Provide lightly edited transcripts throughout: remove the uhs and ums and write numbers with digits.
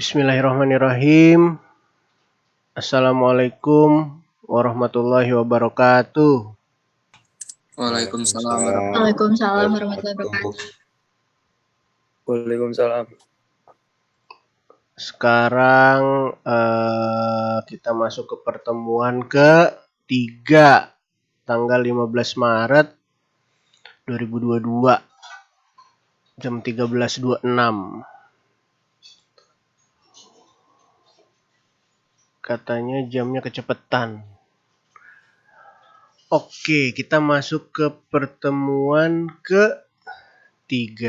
Bismillahirrahmanirrahim. Assalamualaikum warahmatullahi wabarakatuh. Waalaikumsalam Waalaikumsalam warahmatullahi wabarakatuh. Waalaikumsalam. Sekarang kita masuk ke pertemuan ke-3 tanggal 15 Maret 2022 jam 13.26. Katanya jamnya kecepatan. Oke, kita masuk ke pertemuan ke-3.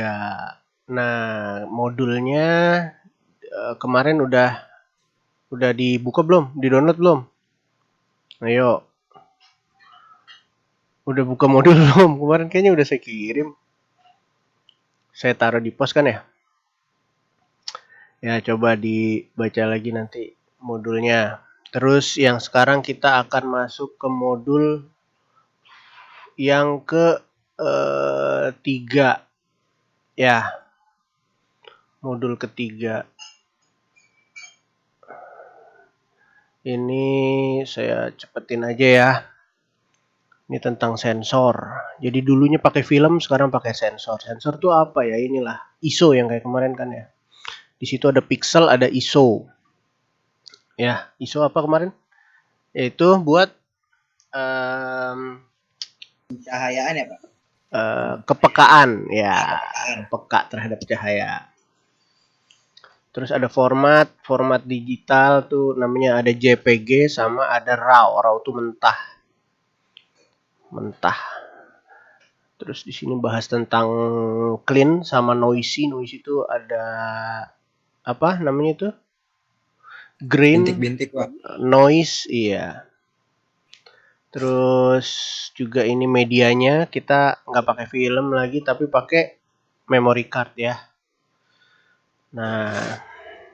Nah, modulnya kemarin udah dibuka belum? Di-download belum? Ayo. Udah buka modul belum? Kemarin kayaknya udah saya kirim. Saya taruh di pos kan ya? Ya, coba dibaca lagi nanti modulnya. Terus yang sekarang kita akan masuk ke modul yang ke-3. Ya. Modul ketiga. Ini saya cepetin aja ya. Ini tentang sensor. Jadi dulunya pakai film, sekarang pakai sensor. Sensor tuh apa ya? Inilah ISO yang kayak kemarin kan ya. Di situ ada pixel, ada ISO. Ya, ISO apa kemarin? Yaitu buat Cahayaan ya Pak? kepekaan ya, peka terhadap cahaya. Terus ada format digital tuh namanya ada JPG sama ada RAW. RAW tuh mentah. Terus di sini bahas tentang clean sama noisy. Noisy itu ada apa namanya itu? Grain, Bintik-bintik Pak. noise, iya. Terus juga ini medianya kita nggak pakai film lagi tapi pakai memory card ya. Nah,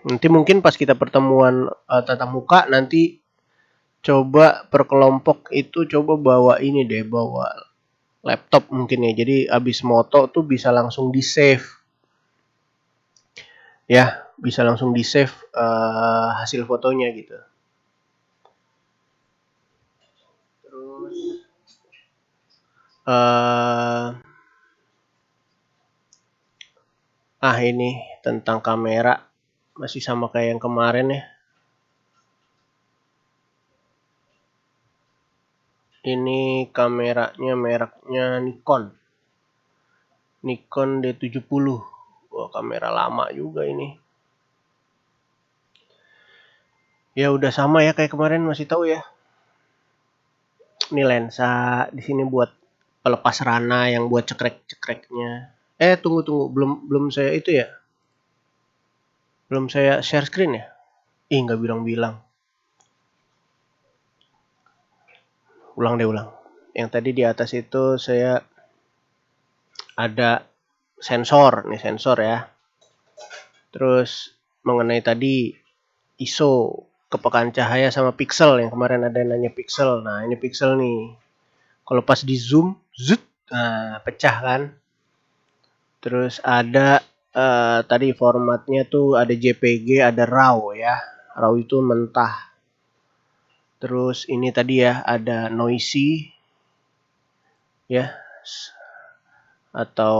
nanti mungkin pas kita pertemuan tatap muka nanti coba per kelompok itu coba bawa ini deh, bawa laptop mungkin ya. Jadi abis moto tuh bisa langsung di save. Ya, bisa langsung di save hasil fotonya gitu. Terus ini tentang kamera masih sama kayak yang kemarin ya. Ini kameranya mereknya Nikon D70. Wah, kamera lama juga ini. Ya udah sama ya kayak kemarin, masih tahu ya. Ini lensa di sini buat pelepas rana yang buat cekrek-cekreknya. Tunggu belum saya itu ya. Belum saya share screen ya. Nggak bilang-bilang. Ulang. Yang tadi di atas itu saya ada sensor ya. Terus mengenai tadi ISO, kepekaan cahaya sama pixel, yang kemarin ada yang nanya pixel. Nah, ini pixel nih. Kalau pas di zoom, pecah kan. Terus ada tadi formatnya tuh ada JPG, ada RAW ya. RAW itu mentah. Terus ini tadi ya ada noisy ya. Atau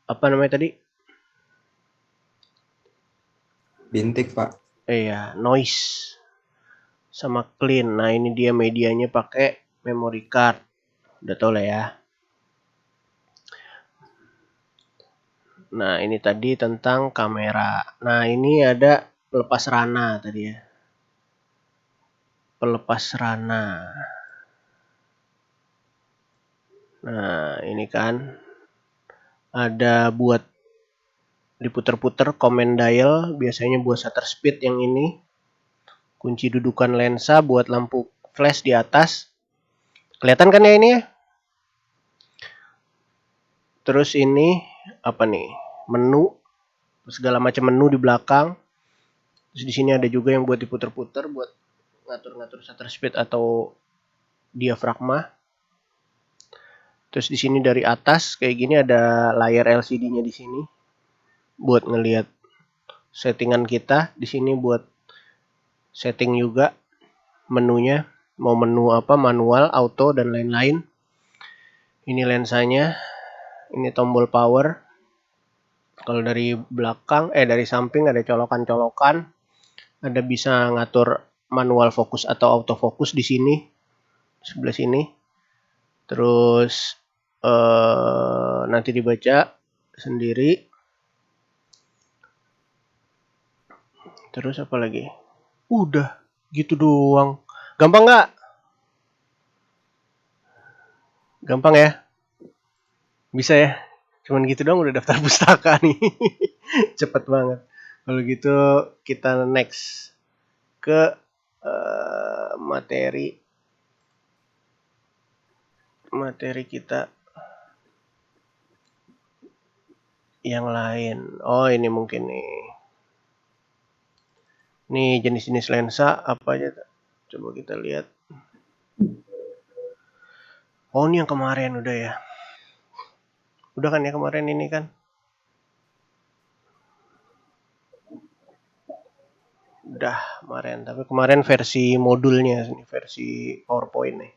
apa namanya tadi? Bintik Pak. Iya, noise sama clean. Nah, ini dia medianya pakai memory card. Udah tau lah ya. Nah, ini tadi tentang kamera. Nah, ini ada pelepas rana tadi ya. Pelepas rana. Nah, ini kan ada buat diputer-puter command dial, biasanya buat shutter speed yang ini. Kunci dudukan lensa buat lampu flash di atas. Kelihatan kan ya ini ya? Terus ini apa nih? Menu, segala macam menu di belakang. Terus di sini ada juga yang buat diputer-puter buat ngatur-ngatur shutter speed atau diafragma. Terus di sini dari atas kayak gini ada layar LCD-nya di sini buat ngelihat settingan kita. Di sini buat setting juga menunya, mau menu apa, manual, auto dan lain-lain. Ini lensanya, ini tombol power. Kalau dari belakang, dari samping ada colokan-colokan, ada bisa ngatur manual fokus atau autofocus di sini, sebelah sini. Terus nanti dibaca sendiri. Terus apa lagi? Udah gitu doang. Gampang nggak? Gampang ya? Bisa ya? Cuman gitu doang udah daftar pustaka nih. Cepet banget. Kalau gitu kita next ke materi kita yang lain. Oh, ini mungkin nih. Nih jenis-jenis lensa apa aja? Coba kita lihat. Oh, ini yang kemarin udah ya. Udah kan ya kemarin ini kan? Udah kemarin, tapi kemarin versi modulnya, versi PowerPoint nih.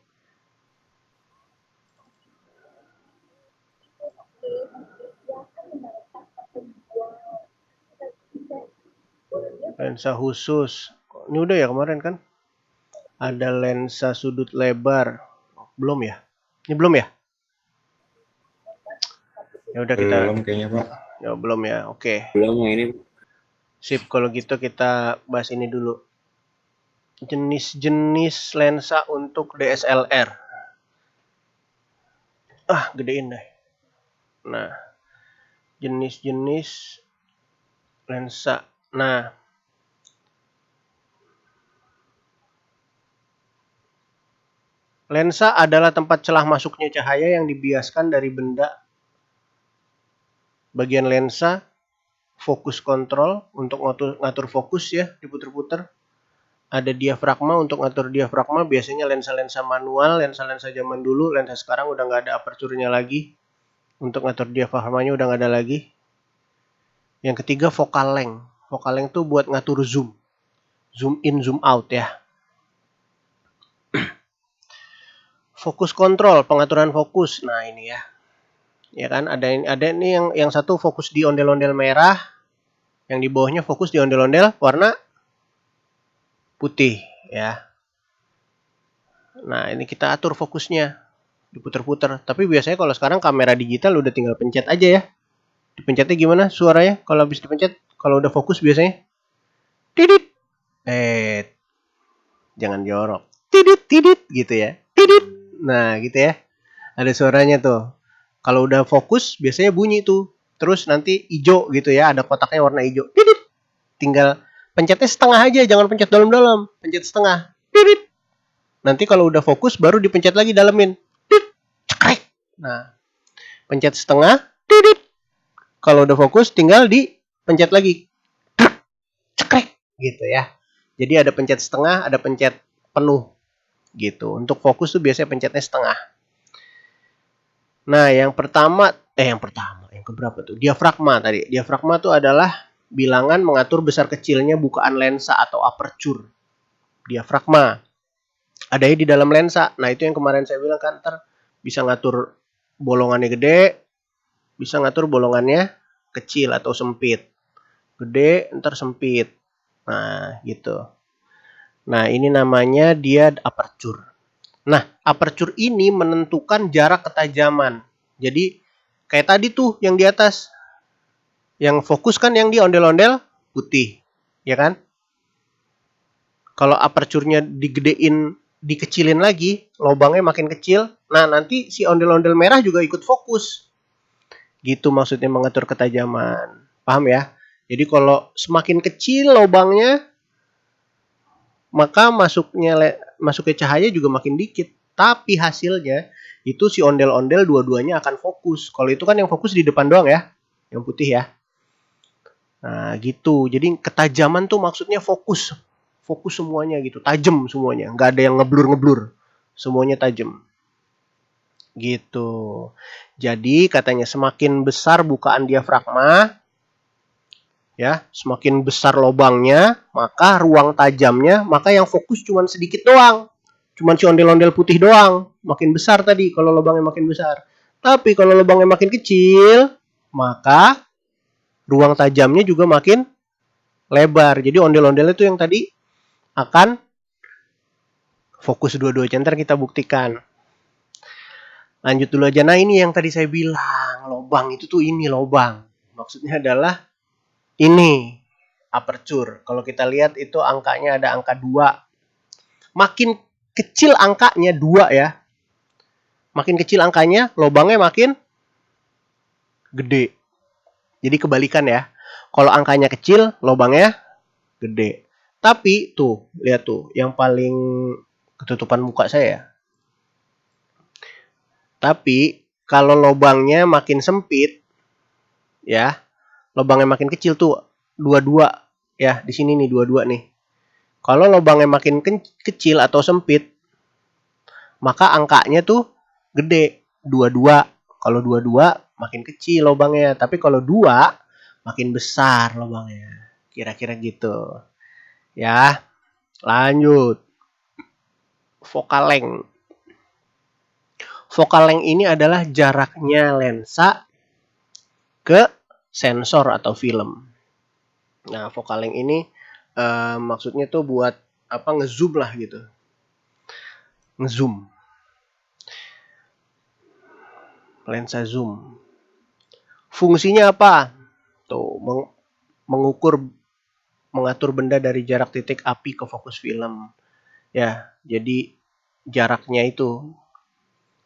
Lensa khusus. Ini udah ya kemarin kan? Ada lensa sudut lebar. Belum ya? Ini belum ya? Ya udah kita. Belum kayaknya Pak. Ya belum ya. Oke. Belum yang ini. Sip, kalau gitu kita bahas ini dulu. Jenis-jenis lensa untuk DSLR. Gedein deh. Nah, jenis-jenis lensa. Nah, lensa adalah tempat celah masuknya cahaya yang dibiaskan dari benda. Bagian lensa, fokus kontrol untuk ngatur fokus ya, diputer-puter. Ada diafragma untuk ngatur diafragma, biasanya lensa-lensa manual, lensa-lensa zaman dulu, lensa sekarang udah nggak ada aperture-nya lagi. Untuk ngatur diafragmanya udah nggak ada lagi. Yang ketiga focal length. Focal length tuh buat ngatur zoom. Zoom in, zoom out ya. Fokus kontrol, pengaturan fokus. Nah, ini ya. Ya kan, ada ini yang satu fokus di ondel-ondel merah, yang di bawahnya fokus di ondel-ondel warna putih ya. Nah, ini kita atur fokusnya, diputer-puter. Tapi biasanya kalau sekarang kamera digital udah tinggal pencet aja ya. Dipencetnya gimana suaranya? Kalau habis dipencet, kalau udah fokus biasanya tidit. Jangan jorok. Tidit gitu ya. Tidit. Nah, gitu ya. Ada suaranya tuh. Kalau udah fokus biasanya bunyi tuh. Terus nanti hijau gitu ya, ada kotaknya warna hijau. Tidit. Tinggal pencetnya setengah aja, jangan pencet dalam-dalam. Pencet setengah. Tidit. Nanti kalau udah fokus baru dipencet lagi dalemin. Tidit. Cekrek. Nah, pencet setengah. Tidit. Kalau udah fokus tinggal dipencet lagi. Cekrek gitu ya. Jadi ada pencet setengah, ada pencet penuh gitu. Untuk fokus tuh biasanya pencetnya setengah. Nah, yang keberapa tuh? Diafragma tadi. Diafragma tuh adalah bilangan mengatur besar kecilnya bukaan lensa atau aperture. Diafragma. Adanya di dalam lensa. Nah, itu yang kemarin saya bilang kan, ntar bisa ngatur bolongannya gede, bisa ngatur bolongannya kecil atau sempit. Gede, ntar sempit. Nah, gitu. Nah, ini namanya dia aperture. Nah, aperture ini menentukan jarak ketajaman. Jadi, kayak tadi tuh yang di atas. Yang fokus kan yang di ondel-ondel putih. Ya kan? Kalau aperture-nya digedein, dikecilin lagi, lubangnya makin kecil. Nah, nanti si ondel-ondel merah juga ikut fokus. Gitu maksudnya mengatur ketajaman. Paham ya? Jadi kalau semakin kecil lubangnya, maka masuknya cahaya juga makin dikit. Tapi hasilnya itu si ondel-ondel dua-duanya akan fokus. Kalau itu kan yang fokus di depan doang ya, yang putih ya. Nah gitu. Jadi ketajaman tuh maksudnya fokus. Fokus semuanya gitu, tajam semuanya. Nggak ada yang ngeblur-ngeblur. Semuanya tajam. Gitu. Jadi katanya semakin besar bukaan diafragma, Ya, semakin besar lubangnya, maka ruang tajamnya, maka yang fokus cuma sedikit doang. Cuma si ondel-ondel putih doang. Makin besar tadi kalau lubangnya makin besar. Tapi kalau lubangnya makin kecil, maka ruang tajamnya juga makin lebar. Jadi ondel-ondel itu yang tadi akan fokus dua-duanya. Ntar kita buktikan. Lanjut dulu aja. Nah, ini yang tadi saya bilang. Lubang itu tuh ini lubang. Maksudnya adalah ini aperture. Kalau kita lihat itu angkanya ada angka 2. Makin kecil angkanya 2 ya. Makin kecil angkanya, lubangnya makin gede. Jadi kebalikan ya. Kalau angkanya kecil, lubangnya gede. Tapi tuh, lihat tuh, yang paling ketutupan muka saya. Tapi kalau lubangnya makin sempit, ya, lubangnya makin kecil tuh, 22 ya, di sini nih 22 nih. Kalau lubangnya makin kecil atau sempit, maka angkanya tuh gede, 22. Kalau 22 makin kecil lubangnya, tapi kalau 2 makin besar lubangnya. Kira-kira gitu. Ya, lanjut. Focal length. Focal length ini adalah jaraknya lensa ke sensor atau film. Nah, focal length ini maksudnya tuh buat apa, ngezoom lah gitu. Ngezoom. Lensa zoom. Fungsinya apa? Tuh, mengatur benda dari jarak titik api ke fokus film. Ya, jadi jaraknya itu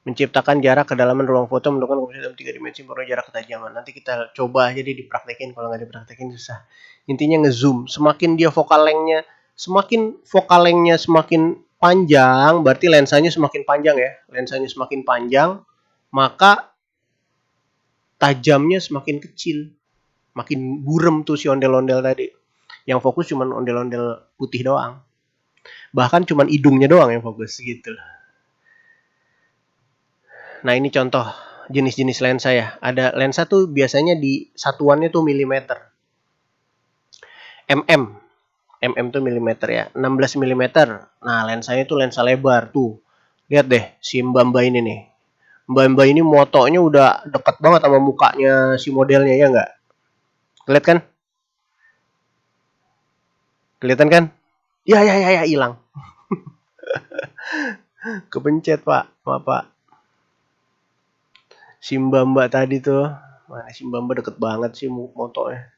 menciptakan jarak kedalaman ruang foto menggunakan komposisi dalam 3 dimensi memperoleh jarak ketajaman. Nanti kita coba jadi dipraktekin, kalau nggak dipraktekin susah. Intinya ngezoom, semakin dia focal length-nya semakin panjang, berarti lensanya semakin panjang ya. Lensanya semakin panjang, maka tajamnya semakin kecil. Makin burem tuh si ondel-ondel tadi. Yang fokus cuma ondel-ondel putih doang. Bahkan cuma hidungnya doang yang fokus gitu. Nah, ini contoh jenis-jenis lensa ya. Ada lensa tuh biasanya di satuannya tuh milimeter. mm tuh milimeter ya. 16 milimeter. Nah, lensanya tuh lensa lebar tuh. Lihat deh si Mbak ini nih. Mbak ini motonya udah deket banget sama mukanya si modelnya, ya nggak? Lihat kan? Kelihatan kan? Ya, hilang. Kepencet, Pak. Maaf, Pak. Si Mbak tadi tuh. Mana si Mbak deket banget sih motonya.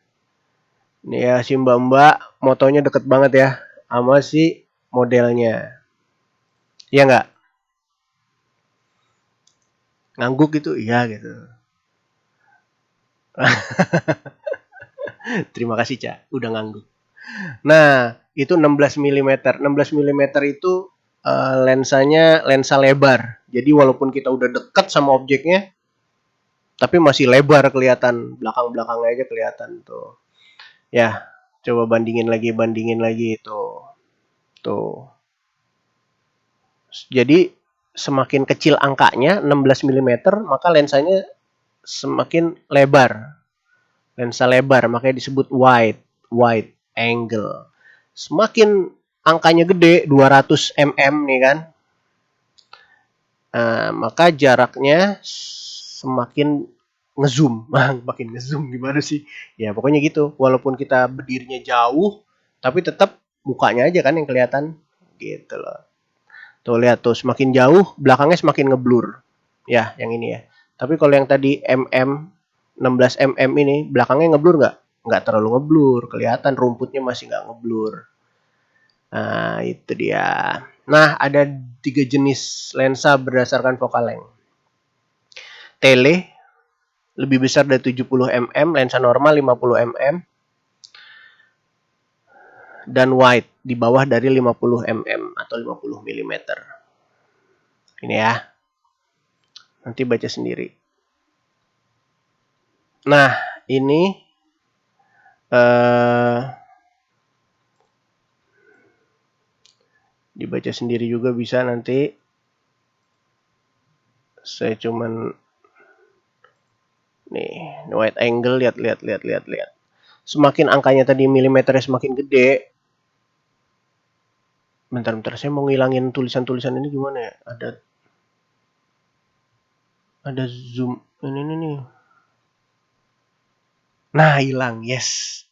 Ini ya si Mbak motonya deket banget ya sama si modelnya. Iya nggak? Ngangguk gitu? Iya gitu. Terima kasih, Cak. Udah ngangguk. Nah, itu 16 mm. 16 mm itu lensanya lensa lebar. Jadi walaupun kita udah deket sama objeknya, tapi masih lebar kelihatan. Belakang-belakangnya aja kelihatan tuh. Ya, coba bandingin lagi tuh. Tuh. Jadi semakin kecil angkanya 16 mm, maka lensanya semakin lebar. Lensa lebar makanya disebut wide angle. Semakin angkanya gede 200 mm nih kan. Maka jaraknya semakin ngezoom. Makin ngezoom gimana sih? Ya pokoknya gitu. Walaupun kita berdirinya jauh, tapi tetap mukanya aja kan yang kelihatan. Gitu loh. Tuh lihat tuh, semakin jauh belakangnya semakin ngeblur. Ya, yang ini ya. Tapi kalau yang tadi 16 mm ini belakangnya ngeblur nggak? Nggak terlalu ngeblur, kelihatan rumputnya masih nggak ngeblur. Nah, itu dia. Nah, ada 3 jenis lensa berdasarkan focal length. Tele lebih besar dari 70 mm, lensa normal 50 mm, dan wide di bawah dari 50 mm atau 50 mm. Ini ya. Nanti baca sendiri. Nah, ini dibaca sendiri juga bisa nanti. Saya cuman nih wide angle, lihat. semakin angkanya tadi milimeternya semakin gede. Bentar, saya mau ngilangin tulisan-tulisan ini gimana ya? Ada zoom ini nih. Nah, hilang. Yes.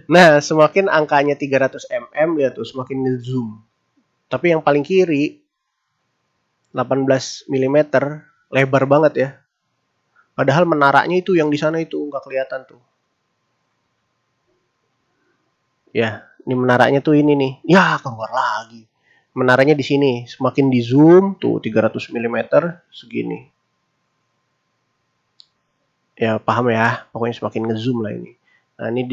Nah, semakin angkanya 300 mm lihat tuh semakin ngezoom. Tapi yang paling kiri 18 mm lebar banget ya. Padahal menaranya itu yang di sana itu nggak kelihatan tuh. Ya, ini menaranya tuh ini nih. Ya, keluar lagi. Menaranya di sini. Semakin di zoom tuh 300 mm segini. Ya, paham ya. Pokoknya semakin ngezoom lah ini. Nah, ini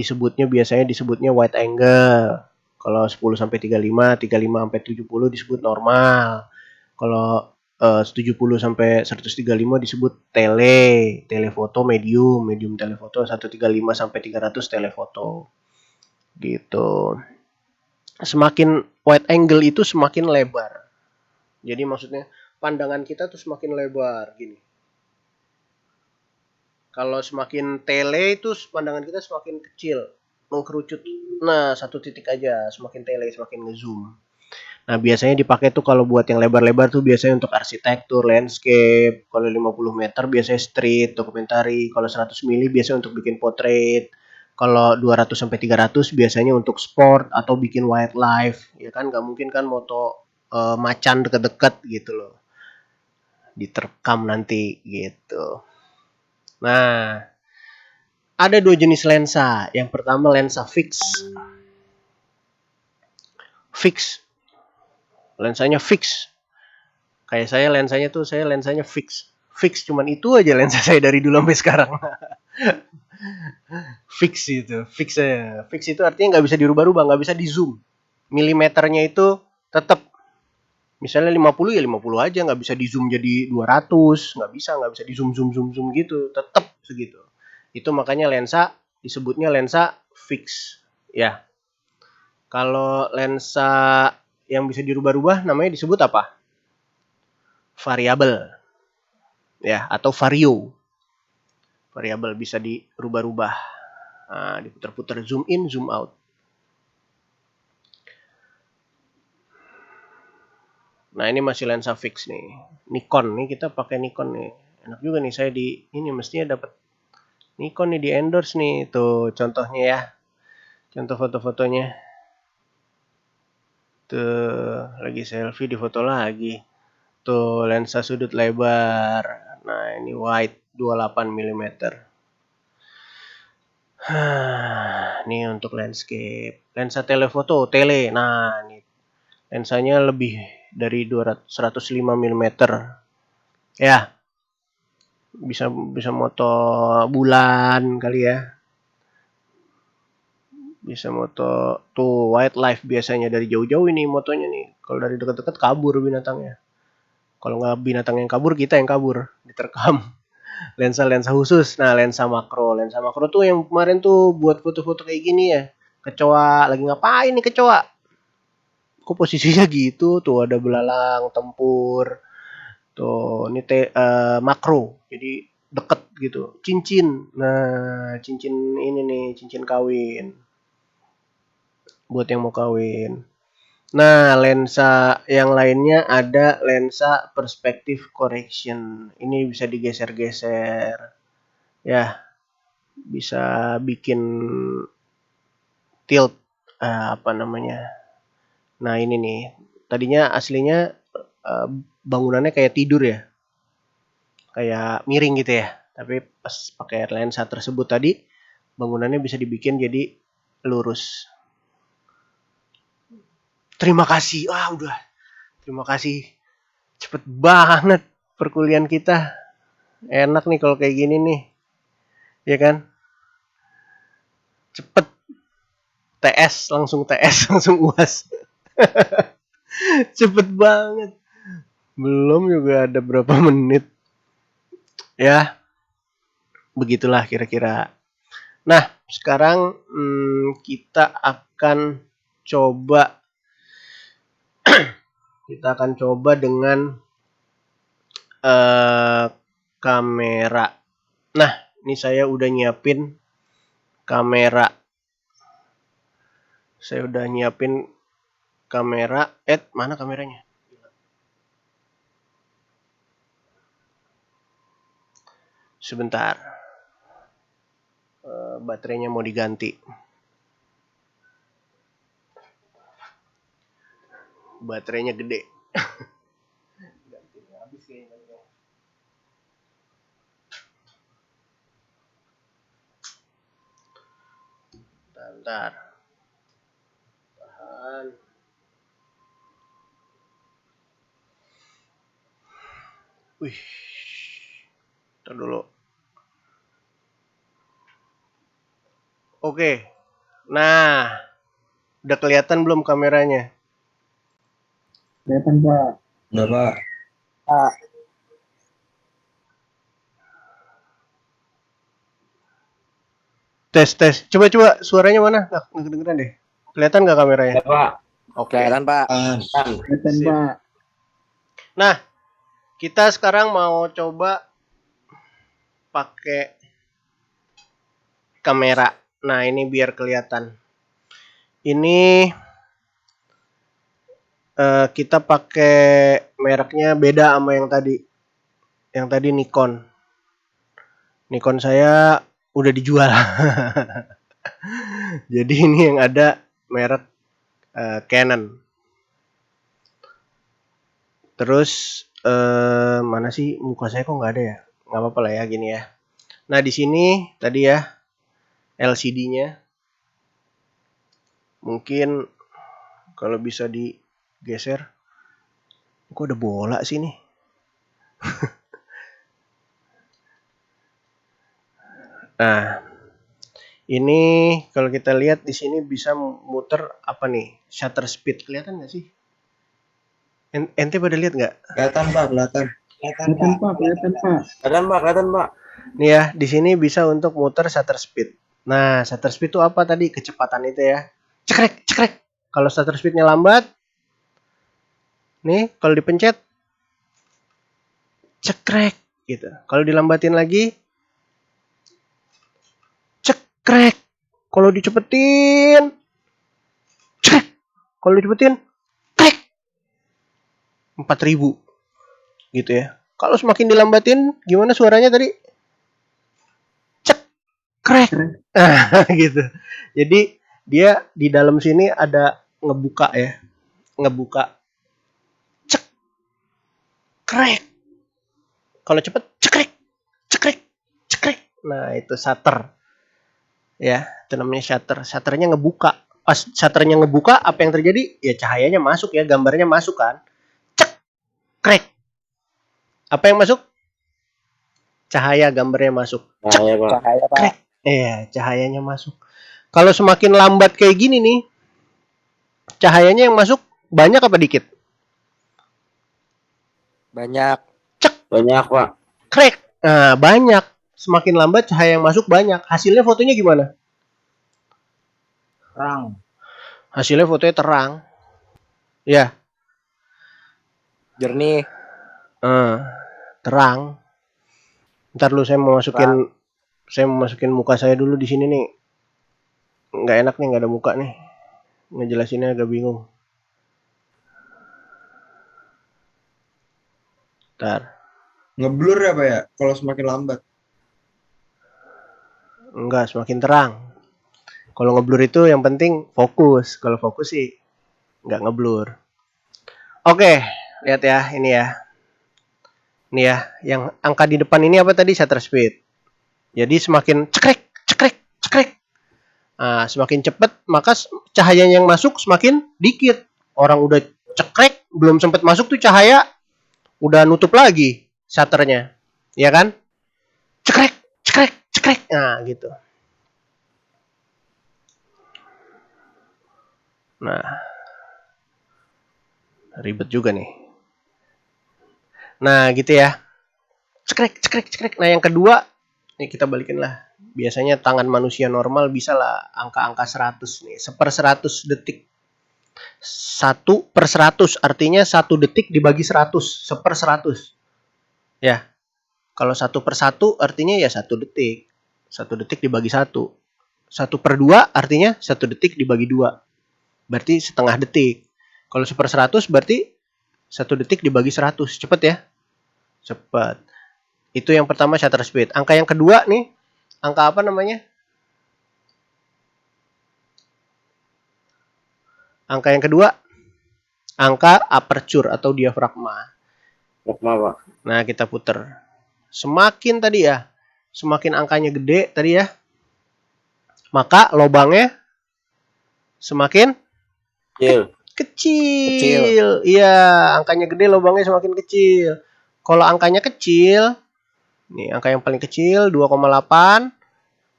biasanya disebutnya wide angle. Kalau 10 sampai 35, 35 sampai 70 disebut normal. Kalau 70 sampai 135 disebut telefoto medium telefoto 135 sampai 300 telefoto. Gitu. Semakin wide angle itu semakin lebar. Jadi maksudnya pandangan kita tuh semakin lebar gini. Kalau semakin tele itu pandangan kita semakin kecil, mengkerucut. Nah, satu titik aja, semakin tele semakin ngezoom. Nah, biasanya dipakai tuh kalau buat yang lebar-lebar tuh biasanya untuk arsitektur, landscape. Kalau 50 meter biasanya street, dokumentari. Kalau 100 mili biasanya untuk bikin portrait. Kalau 200 sampai 300 biasanya untuk sport atau bikin wildlife. Ya kan nggak mungkin kan moto macan deket-deket gitu loh. Diterkam nanti gitu. Nah, ada dua jenis lensa. Yang pertama lensa fix. Fix. Lensanya fix. Kayak saya lensanya fix. Fix cuman itu aja lensa saya dari dulu sampai sekarang. Fix itu. Fix itu artinya nggak bisa dirubah-rubah, nggak bisa di zoom. Milimeternya itu tetap. Misalnya 50 ya 50 aja, nggak bisa di zoom jadi 200, nggak bisa di zoom gitu, tetap segitu. Itu makanya lensa disebutnya lensa fix, ya. Kalau lensa yang bisa dirubah-rubah namanya disebut apa? Variabel, ya, atau vario. Variabel bisa dirubah-rubah, nah, diputar-putar, zoom in, zoom out. Nah, ini masih lensa fix nih. Nikon nih, kita pakai Nikon nih. Enak juga nih saya ini mestinya dapat Nikon nih di endorse nih. Tuh contohnya ya. Contoh foto-fotonya. Tuh lagi selfie di foto lagi. Tuh lensa sudut lebar. Nah, ini wide 28 mm. Ini untuk landscape. Lensa telefoto, Nah, ini lensanya lebih dari 105 mm. Ya. Bisa moto bulan kali ya. Bisa moto tuh wildlife biasanya dari jauh-jauh ini motonya nih. Kalau dari dekat-dekat kabur binatangnya. Kalau nggak binatang yang kabur, kita yang kabur, diterkam. Lensa khusus. Nah, lensa makro. Lensa makro tuh yang kemarin tuh buat foto-foto kayak gini ya. Kecoa lagi ngapain nih kecoa? Kok posisinya gitu? Tuh ada belalang tempur. Tuh ini makro. Jadi deket gitu. Cincin. Nah, cincin ini nih, cincin kawin. Buat yang mau kawin. Nah, lensa yang lainnya ada lensa perspective correction. Ini bisa digeser-geser. Ya, bisa bikin tilt apa namanya. Nah, ini nih. Tadinya aslinya bangunannya kayak tidur ya. Kayak miring gitu ya. Tapi pas pakai lensa tersebut tadi bangunannya bisa dibikin jadi lurus. Terima kasih. Udah. Terima kasih. Cepet banget perkuliahan kita. Enak nih kalau kayak gini nih. Ya kan? Cepet. TS, langsung UAS. Cepet banget. Belum juga ada berapa menit. Ya. Begitulah kira-kira. Nah, sekarang kita akan coba dengan kamera. Nah, ini saya udah nyiapin kamera. Saya udah nyiapin kamera. Mana kameranya? Sebentar. Baterainya mau diganti. Baterainya gede. Habis kayaknya. Bentar. Tahan. Wih. Ntar dulu. Oke. Nah. Udah kelihatan belum kameranya? Kelihatan, Pak. Udah, Pak. Tes. Coba suaranya mana? Nggak kedengeran deh. Kelihatan nggak kameranya? Ya, Pak. Oke. Kelihatan, Pak. Kelihatan, Sip. Pak. Nah, kita sekarang mau coba pakai kamera. Nah, ini biar kelihatan. Ini kita pakai mereknya beda sama yang tadi. Yang tadi Nikon. Nikon saya udah dijual. Jadi ini yang ada merek Canon. Terus mana sih muka saya kok nggak ada ya? Nggak apa-apa lah ya gini ya. Nah di sini tadi ya LCD-nya. Mungkin kalau bisa digeser. Kok ada bola sih nih? Nah, ini kalau kita lihat di sini bisa muter apa nih? Shutter speed kelihatan nggak sih? Ente pada lihat nggak? Kelihatan, Pak, kelihatan. Kelihatan, Pak. Kelihatan, Pak. Kelihatan, Pak. Nih ya, di sini bisa untuk muter shutter speed. Nah, shutter speed itu apa tadi? Kecepatan itu ya. Cekrek. Kalau shutter speednya lambat, nih kalau dipencet, cekrek gitu. Kalau dilambatin lagi, cekrek. Kalau dicepetin, cekrek. Kalau dicepetin, krek. 4000 gitu ya. Kalau semakin dilambatin, gimana suaranya tadi? Cekrek. Gitu. Jadi dia di dalam sini ada ngebuka ya. Ngebuka. Cekrek. Kalau cepet, cekrek. Nah, itu shutter. Ya, itu namanya shutter. Shutternya ngebuka. Pas shutternya ngebuka, apa yang terjadi? Ya cahayanya masuk ya, gambarnya masuk kan. Cekrek. Apa yang masuk? Cahaya, gambarnya masuk. Cahaya, Pak. Cahaya, Pak. Krek. Iya, cahayanya masuk. Kalau semakin lambat kayak gini nih, cahayanya yang masuk banyak apa dikit? Banyak, Pak. Krek. Nah, banyak. Semakin lambat cahaya yang masuk banyak. Hasilnya fotonya gimana? Terang. Hasilnya fotonya terang. Ya, Jernih. terang. Ntar lu saya mau masukin muka saya dulu di sini nih. Nggak enak nih, nggak ada muka nih. Ngejelasinnya agak bingung. Ntar. Ngeblur ya, Pak ya? Kalau semakin lambat. Enggak, semakin terang. Kalau ngeblur itu yang penting fokus. Kalau fokus sih nggak ngeblur. Oke, lihat ya, ini ya. Ini ya, yang angka di depan ini apa tadi? Shutter speed. Jadi semakin cekrek. Nah, semakin cepat, maka cahaya yang masuk semakin dikit. Orang udah cekrek, belum sempat masuk tuh cahaya, udah nutup lagi shutternya. Ya kan? Cekrek. Nah, gitu. Nah, ribet juga nih. Nah, gitu ya. Cekrek. Nah, yang kedua, nih kita balikin lah. Biasanya tangan manusia normal bisa lah angka-angka 100 nih. 1/100 detik. 1/100 artinya 1 detik dibagi 100. 1/100. Ya. Kalau 1/1 artinya ya 1 detik. 1 detik dibagi 1. 1/2 artinya 1 detik dibagi 2. Berarti setengah detik. Kalau 1/100 berarti 1 detik dibagi 100. Cepet ya. Cepet. Itu yang pertama shutter speed. Angka yang kedua nih. Angka apa namanya? Angka yang kedua. Angka aperture atau diafragma. Pak. Nah, kita puter. Semakin tadi ya. Semakin angkanya gede tadi ya. Maka lubangnya semakin kecil. Iya, angkanya gede, lubangnya semakin kecil. Kalau angkanya kecil, nih angka yang paling kecil 2,8,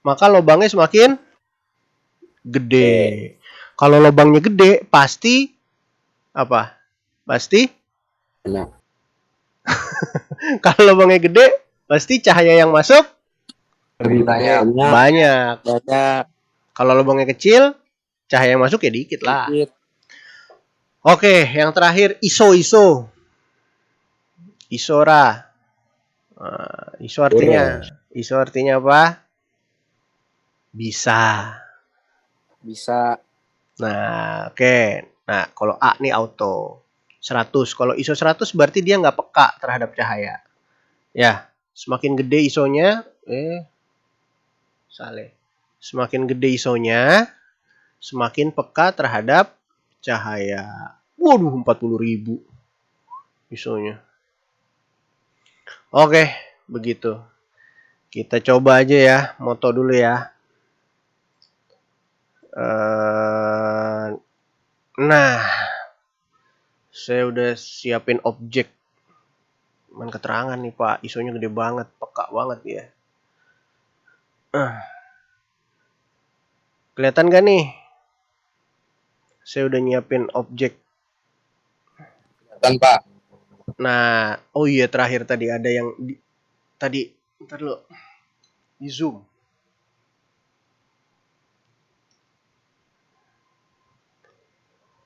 maka lubangnya semakin gede. Kalau lubangnya gede, pasti apa? Pasti Banyak. kalau lubangnya gede, pasti cahaya yang masuk banyak. Kalau lubangnya kecil, cahaya yang masuk ya dikit lah. Oke, yang terakhir ISO. ISORA. ISO artinya apa? Bisa. Nah, oke. Nah, kalau A nih auto. 100. Kalau ISO 100 berarti dia nggak peka terhadap cahaya. Ya, semakin gede ISO-nya, semakin gede ISO-nya, semakin peka terhadap cahaya. Waduh, 40.000 ISO-nya. Oke, begitu. Kita coba aja ya, moto dulu ya. Nah, saya udah siapin objek. Cuman keterangan nih Pak, ISO-nya gede banget, peka banget ya. Kelihatan gak nih? Saya udah nyiapin objek. Kelihatan Pak. Nah, oh iya terakhir tadi ada yang tadi, ntar dulu, di zoom.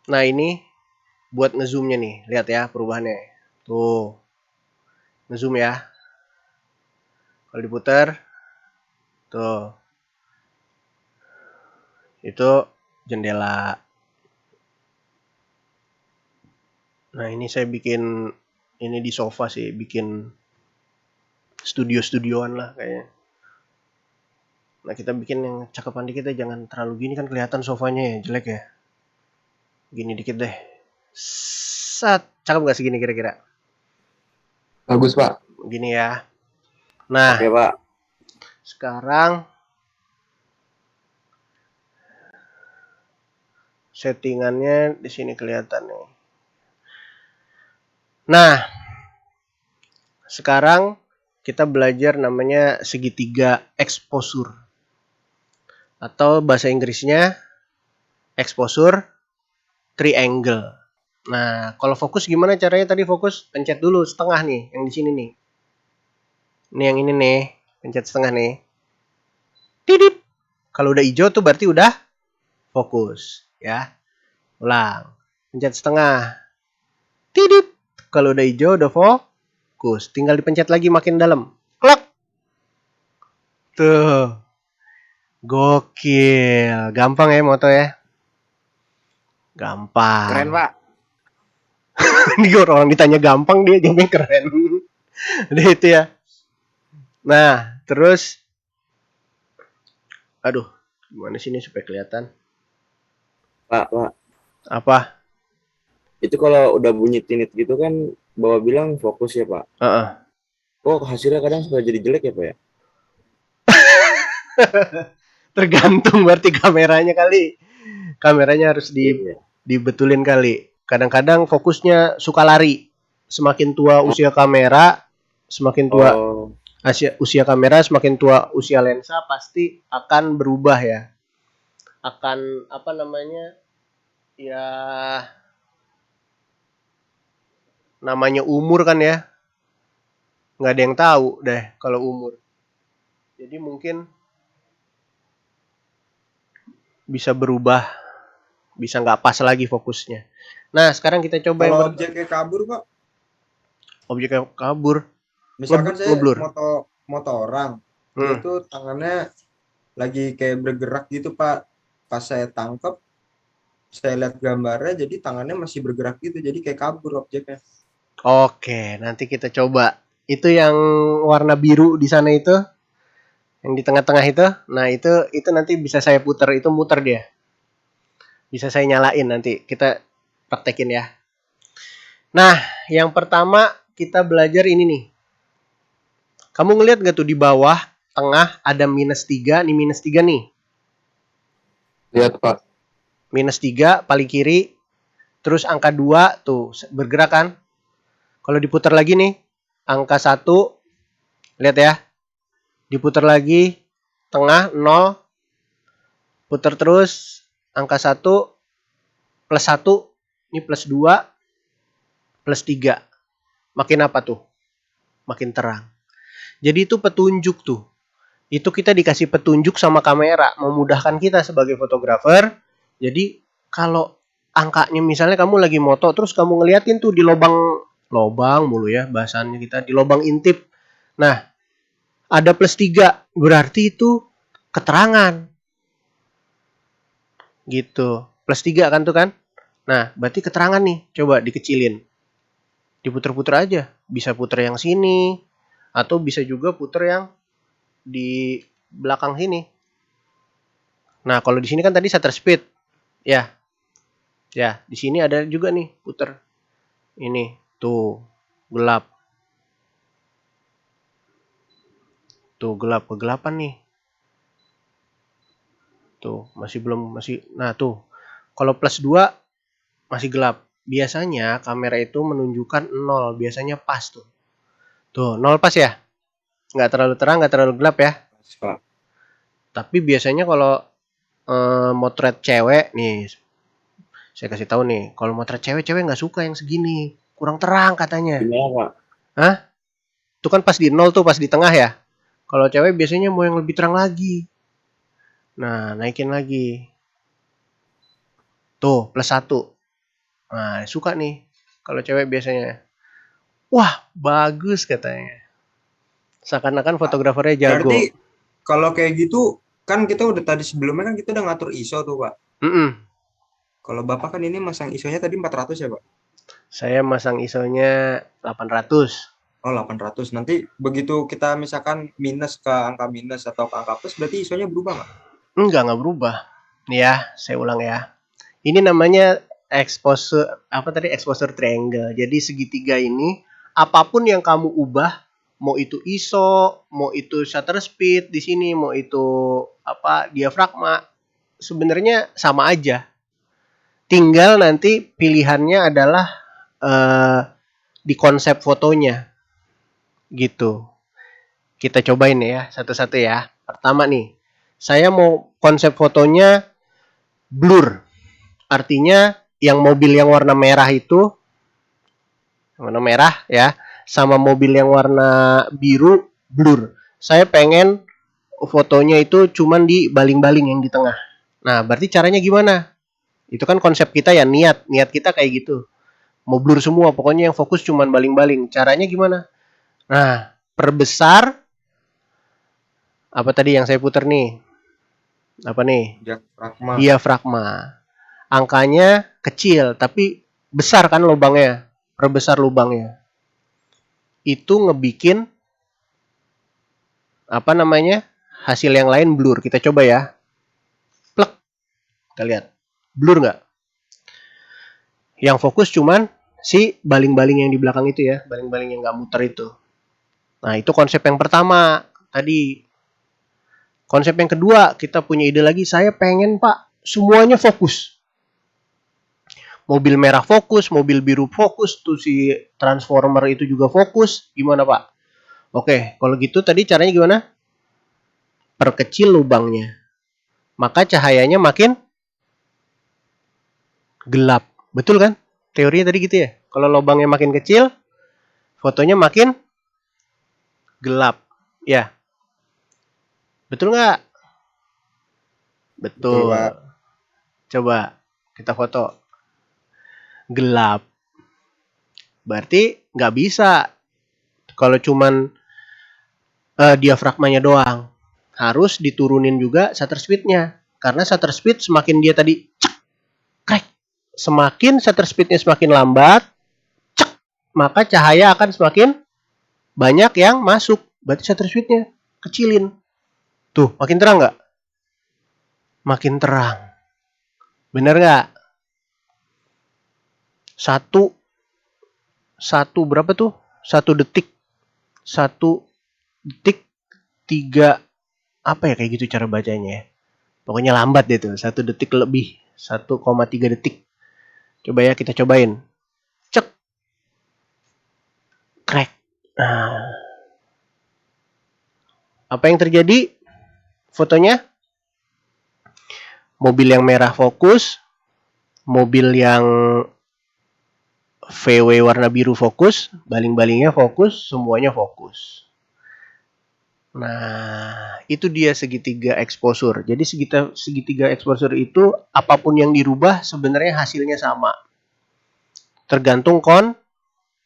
Nah ini buat ngezoomnya nih, lihat ya perubahannya. Tuh, ngezoom ya. Kalau diputar, tuh, itu jendela. Nah ini saya bikin ini di sofa sih, bikin studio-studioan lah kayaknya. Nah kita bikin yang cakepan dikit deh, jangan terlalu gini kan kelihatan sofanya ya, jelek ya. Gini dikit deh. Cakep gak segini kira-kira? Bagus Pak. Gini ya. Nah, Oke Pak. sekarang settingannya di sini kelihatan nih. Nah, sekarang kita belajar namanya segitiga exposure. Atau bahasa Inggrisnya exposure triangle. Nah, kalau fokus gimana caranya tadi fokus? Pencet dulu setengah nih, yang di sini nih. Ini yang ini nih, pencet setengah nih. Tidip. Kalau udah hijau tuh berarti udah fokus, ya. Ulang. Pencet setengah. Tidip. Kalau udah hijau udah fokus. Tinggal dipencet lagi makin dalam. Klak. Tuh. Gokil. Gampang ya moto ya. Gampang. Keren Pak. Ini orang ditanya gampang dia jawabnya keren. Udah itu ya. Nah, terus aduh, gimana sih ini supaya kelihatan? Pak. Apa? Itu kalau udah bunyi tinit gitu kan bawa bilang fokus ya Pak. Kok hasilnya kadang suka jadi jelek ya Pak ya? Tergantung berarti kameranya kali. Kameranya harus dibetulin kali. Kadang-kadang fokusnya suka lari. Semakin tua usia kamera, semakin tua usia kamera, semakin tua usia lensa pasti akan berubah ya. Akan apa namanya? Ya namanya umur kan ya. Nggak ada yang tahu deh kalau umur. Jadi mungkin bisa berubah, bisa nggak pas lagi fokusnya. Nah sekarang kita coba kalau objeknya kabur Pak. Objeknya kabur. Misalkan saya ngeblur. moto orang, dia tuh tangannya lagi kayak bergerak gitu Pak. Pas saya tangkap, saya lihat gambarnya, jadi tangannya masih bergerak gitu, jadi kayak kabur objeknya. Oke, nanti kita coba. Itu yang warna biru di sana itu, yang di tengah-tengah itu. Nah, itu nanti bisa saya putar, itu muter dia. Bisa saya nyalain nanti. Kita praktekin ya. Nah, yang pertama kita belajar ini nih. Kamu ngelihat gak tuh di bawah tengah ada -3, nih -3 nih. Lihat Pak. -3 paling kiri. Terus angka 2 tuh bergerak kan? Kalau diputar lagi nih, angka 1, lihat ya. Diputar lagi, tengah 0, putar terus, angka 1, plus 1, ini plus 2, plus 3. Makin apa tuh? Makin terang. Jadi itu petunjuk tuh. Itu kita dikasih petunjuk sama kamera, memudahkan kita sebagai fotografer. Jadi kalau angkanya misalnya kamu lagi moto, terus kamu ngeliatin tuh di lobang mulu ya bahasannya kita, di lobang intip. Nah, ada +3, berarti itu keterangan. Gitu. +3 kan tuh kan? Nah, berarti keterangan nih. Coba dikecilin. Diputer-puter aja. Bisa puter yang sini, atau bisa juga puter yang di belakang sini. Nah, kalau di sini kan tadi shutter speed. Ya. Ya, di sini ada juga nih puter. Ini tuh gelap. Tuh gelap, kegelapan nih. Tuh, nah tuh. Kalau +2 masih gelap. Biasanya kamera itu menunjukkan 0, biasanya pas tuh. Tuh, 0 pas ya? Nggak terlalu terang, nggak terlalu gelap ya. Pak. Tapi biasanya kalau motret cewek nih, saya kasih tahu nih, kalau motret cewek nggak suka yang segini, kurang terang katanya. Gimana Pak? Hah? Itu kan pas di 0 tuh, pas di tengah ya. Kalau cewek biasanya mau yang lebih terang lagi. Nah, naikin lagi. Tuh, +1. Nah, suka nih. Kalau cewek biasanya. Wah, bagus katanya. Seakan-akan fotografernya jago. Berarti kalau kayak gitu, kan kita udah tadi sebelumnya kan kita udah ngatur ISO tuh Pak. Kalau Bapak kan ini masang ISO-nya tadi 400 ya Pak? Saya masang ISO-nya 800. Oh 800. Nanti begitu kita misalkan minus ke angka minus atau ke angka plus, berarti ISO-nya berubah nggak? Nggak berubah. Nih ya, saya ulang ya. Ini namanya exposure triangle. Jadi segitiga ini, apapun yang kamu ubah, mau itu ISO, mau itu shutter speed di sini, mau itu diafragma, sebenarnya sama aja. Tinggal nanti pilihannya adalah di konsep fotonya. Gitu. Kita cobain ya, satu-satu ya. Pertama nih, saya mau konsep fotonya blur. Artinya yang mobil yang warna merah itu, warna merah ya, sama mobil yang warna biru blur. Saya pengen fotonya itu cuman di baling-baling yang di tengah. Nah, berarti caranya gimana? Itu kan konsep kita ya, niat kita kayak gitu. Mau blur semua, pokoknya yang fokus cuman baling-baling. Caranya gimana? Nah, perbesar apa tadi yang saya putar nih? Apa nih? Diafragma. Diafragma. Angkanya kecil tapi besar kan lubangnya. Perbesar lubangnya. Itu ngebikin hasil yang lain blur. Kita coba ya. Plek. Kita lihat. Blur nggak? Yang fokus cuman si baling-baling yang di belakang itu ya. Baling-baling yang nggak muter itu. Nah, itu konsep yang pertama. Tadi. Konsep yang kedua, kita punya ide lagi. Saya pengen, Pak, semuanya fokus. Mobil merah fokus, mobil biru fokus, tuh si transformer itu juga fokus. Gimana, Pak? Oke, kalau gitu tadi caranya gimana? Perkecil lubangnya. Maka cahayanya makin gelap. Betul kan? Teorinya tadi gitu ya. Kalau lubangnya makin kecil, fotonya makin gelap. Ya. Betul nggak? Betul. Pak. Coba kita foto. Gelap. Berarti nggak bisa. Kalau cuman diafragmanya doang. harus diturunin juga shutter speed-nya. Karena shutter speed semakin dia tadi cek, semakin shutter speed-nya semakin lambat, maka cahaya akan semakin banyak yang masuk. Berarti shutter speed-nya kecilin. Tuh, makin terang nggak? Makin terang. Bener nggak? Satu berapa tuh? 1 detik 3 apa ya, kayak gitu cara bacanya ya. Pokoknya lambat deh tuh, 1 detik lebih, 1,3 detik. Coba ya, kita cobain. Cek. Crack. Nah. Apa yang terjadi? Fotonya? Mobil yang merah fokus, mobil yang VW warna biru fokus, baling-balingnya fokus, semuanya fokus. Nah, itu dia segitiga exposure. Jadi segitiga exposure itu apapun yang dirubah sebenarnya hasilnya sama. Tergantung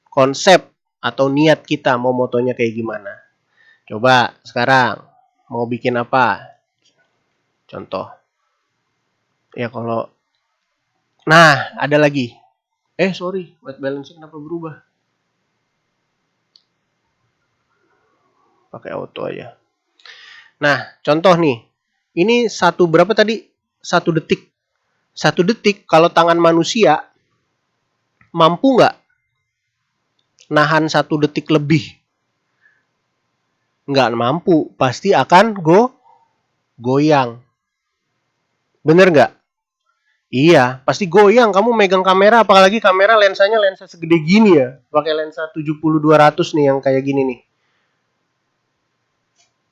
konsep atau niat kita mau motonya kayak gimana. Coba sekarang mau bikin apa? Contoh. Ya kalau nah, ada lagi. Sorry, white balance kenapa berubah? Pakai auto aja. Nah, contoh nih. Ini berapa tadi? 1 detik. 1 detik kalau tangan manusia mampu nggak nahan 1 detik lebih? Nggak mampu. Pasti akan goyang. Bener nggak? Iya, pasti goyang. Kamu megang kamera, apalagi kamera lensanya lensa segede gini ya. Pakai lensa 70-200 nih yang kayak gini nih.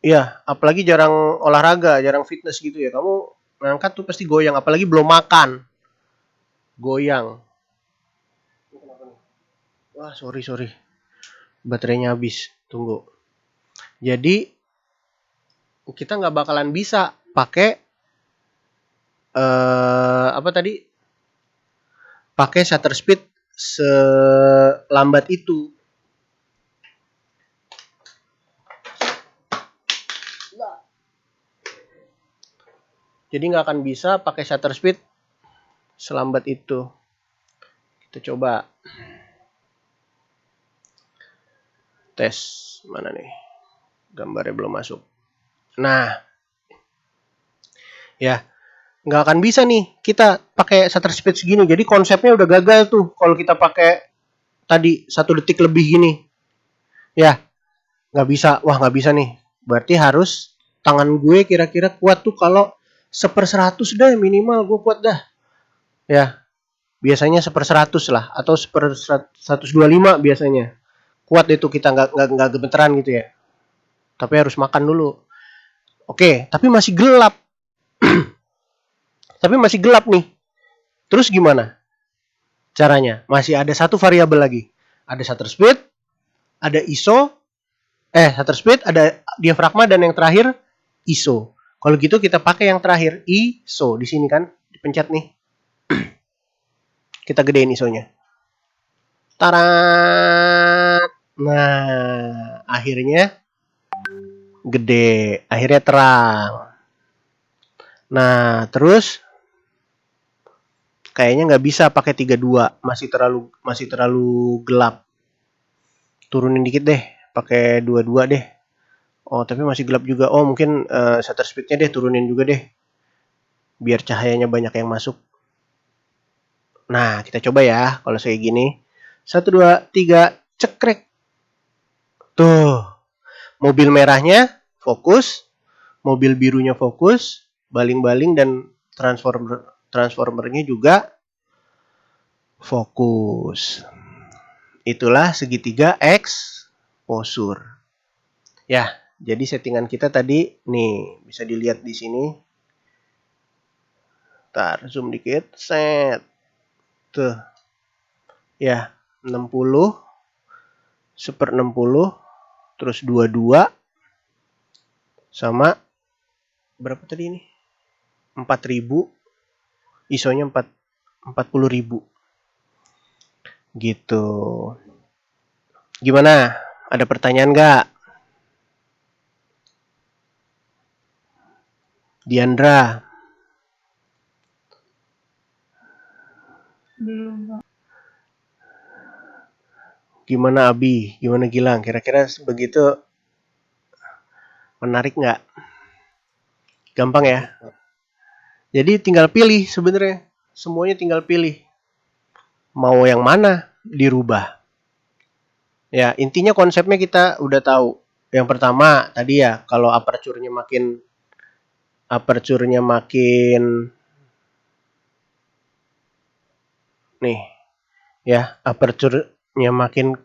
Iya, apalagi jarang olahraga, jarang fitness gitu ya. Kamu ngangkat tuh pasti goyang, apalagi belum makan. Goyang. Wah, sorry. Baterainya habis. Tunggu. Jadi, kita nggak bakalan bisa pakai apa tadi? Pakai shutter speed selambat itu. Jadi nggak akan bisa pakai shutter speed selambat itu. Kita coba tes mana nih? Gambarnya belum masuk. Nah, ya nggak akan bisa nih kita pakai shutter speed segini. Jadi konsepnya udah gagal tuh kalau kita pakai tadi 1 detik lebih gini. Ya, nggak bisa. Wah, nggak bisa nih. Berarti harus tangan gue kira-kira kuat tuh kalau 1/100 dah minimal gue kuat dah. Ya, biasanya 1/100 lah atau 1/125 biasanya. Kuat itu kita nggak gemeteran gitu ya. Tapi harus makan dulu. Oke, tapi masih gelap. Tapi masih gelap nih. Terus gimana caranya? Masih ada satu variabel lagi. Ada shutter speed, ada ISO, shutter speed, ada diafragma, dan yang terakhir ISO. Kalau gitu kita pakai yang terakhir, ISO. Di sini kan, dipencet nih. Kita gedein ISO-nya. Tarat. Nah, akhirnya gede, akhirnya terang. Nah, terus kayaknya nggak bisa pakai 32, masih terlalu gelap. Turunin dikit deh, pakai 22 deh. Oh, tapi masih gelap juga. Oh, mungkin shutter speed-nya deh turunin juga deh. Biar cahayanya banyak yang masuk. Nah, kita coba ya kalau kayak gini. 1, 2, 3, cekrek. Tuh. Mobil merahnya fokus, mobil birunya fokus, baling-baling dan transformernya juga fokus. Itulah segitiga exposure. Ya, jadi settingan kita tadi nih bisa dilihat di sini. Ntar zoom dikit, set. Tuh. Ya, 60 1/60 terus 22 sama berapa tadi ini? 4000. ISO-nya 40.000. Gitu. Gimana? Ada pertanyaan nggak? Diandra. Belum, Pak. Gimana Abi? Gimana Gilang? Kira-kira begitu menarik nggak? Gampang ya? Jadi tinggal pilih sebenarnya. Semuanya tinggal pilih. Mau yang mana dirubah. Ya, intinya konsepnya kita udah tahu. Yang pertama tadi ya, kalau aperture-nya makin nih, ya, aperture-nya makin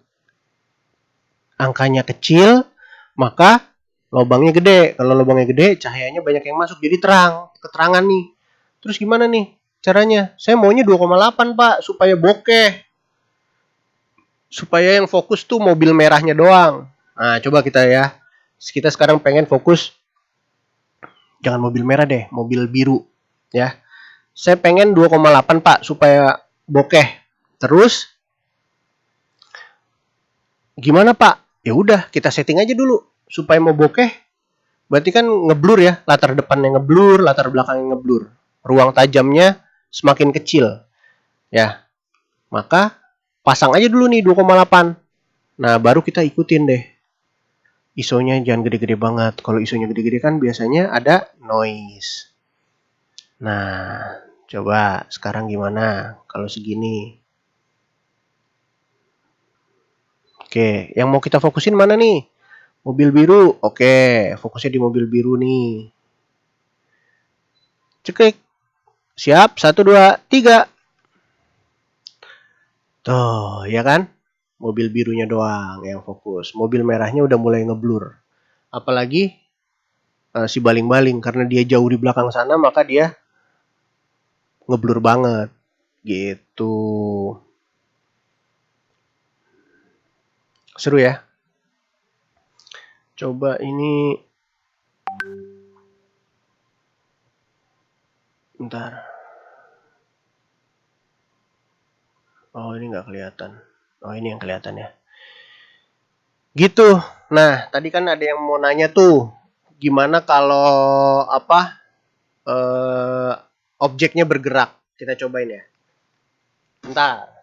angkanya kecil, maka lubangnya gede. Kalau lubangnya gede, cahayanya banyak yang masuk, jadi terang, keterangan nih. Terus gimana nih caranya? Saya maunya 2,8 Pak, supaya bokeh. Supaya yang fokus tuh mobil merahnya doang. Nah, coba kita sekarang pengen fokus, jangan mobil merah deh, mobil biru. Ya, saya pengen 2,8 Pak, supaya bokeh. Terus, gimana Pak? Ya udah, kita setting aja dulu supaya mau bokeh. Berarti kan ngeblur ya, latar depannya ngeblur, latar belakangnya ngeblur. Ruang tajamnya semakin kecil. Ya. Maka pasang aja dulu nih 2,8. Nah, baru kita ikutin deh. ISO-nya jangan gede-gede banget. Kalau ISO-nya gede-gede kan biasanya ada noise. Nah, coba sekarang gimana kalau segini? Oke, yang mau kita fokusin mana nih? Mobil biru. Oke, fokusnya di mobil biru nih. Ceklik. Siap, 1, 2, 3. Tuh, ya kan? Mobil birunya doang yang fokus. Mobil merahnya udah mulai ngeblur. Apalagi si baling-baling, karena dia jauh di belakang sana, maka dia ngeblur banget. Gitu. Seru ya? Coba ini. Bentar. Oh, ini nggak kelihatan. Oh, ini yang kelihatan ya. Gitu. Nah, tadi kan ada yang mau nanya tuh, gimana kalau objeknya bergerak? Kita cobain ya. Bentar.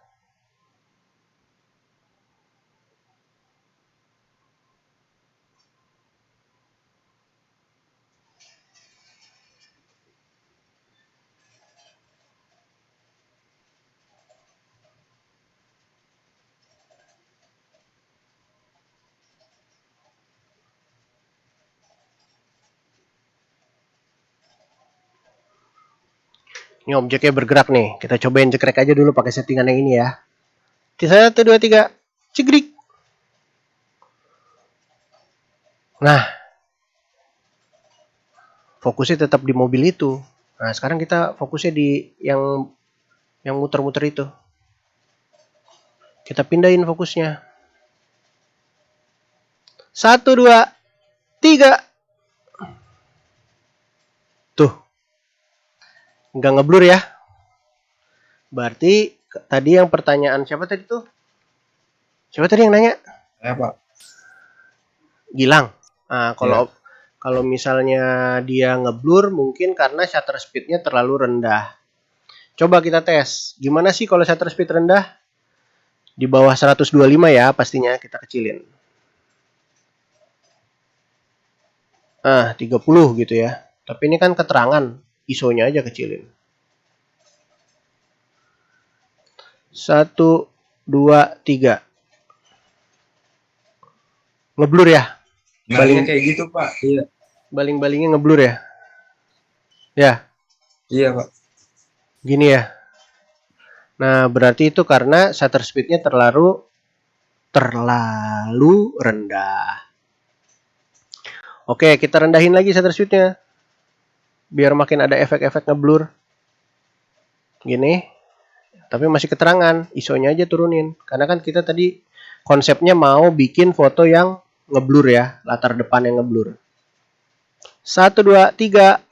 Ini objeknya bergerak nih. Kita cobain cekrek aja dulu pakai settingan yang ini ya. 1, 2, 3. Cegrik. Nah, fokusnya tetap di mobil itu. Nah, sekarang kita fokusnya di yang muter-muter itu. Kita pindahin fokusnya. 1, 2, 3. Tuh. Nggak ngeblur ya. Berarti tadi yang pertanyaan siapa tadi tuh? Siapa tadi yang nanya? Ya, Pak. Gilang. Nah, kalau misalnya dia ngeblur, mungkin karena shutter speed-nya terlalu rendah. Coba kita tes. Gimana sih kalau shutter speed rendah? Di bawah 125 ya, pastinya kita kecilin. 30 gitu ya. Tapi ini kan keterangan. ISO-nya aja kecilin. 1, 2, 3. Ngeblur ya? Baling kayak gitu, Pak. Iya. Baling-balingnya ngeblur ya? Ya. Iya, Pak. Gini ya. Nah, berarti itu karena shutter speed-nya terlalu rendah. Oke, kita rendahin lagi shutter speed-nya. Biar makin ada efek-efek ngeblur. Gini. Tapi masih keterangan. ISO-nya aja turunin. Karena kan kita tadi konsepnya mau bikin foto yang ngeblur ya. Latar depan yang ngeblur. 1, 2, 3.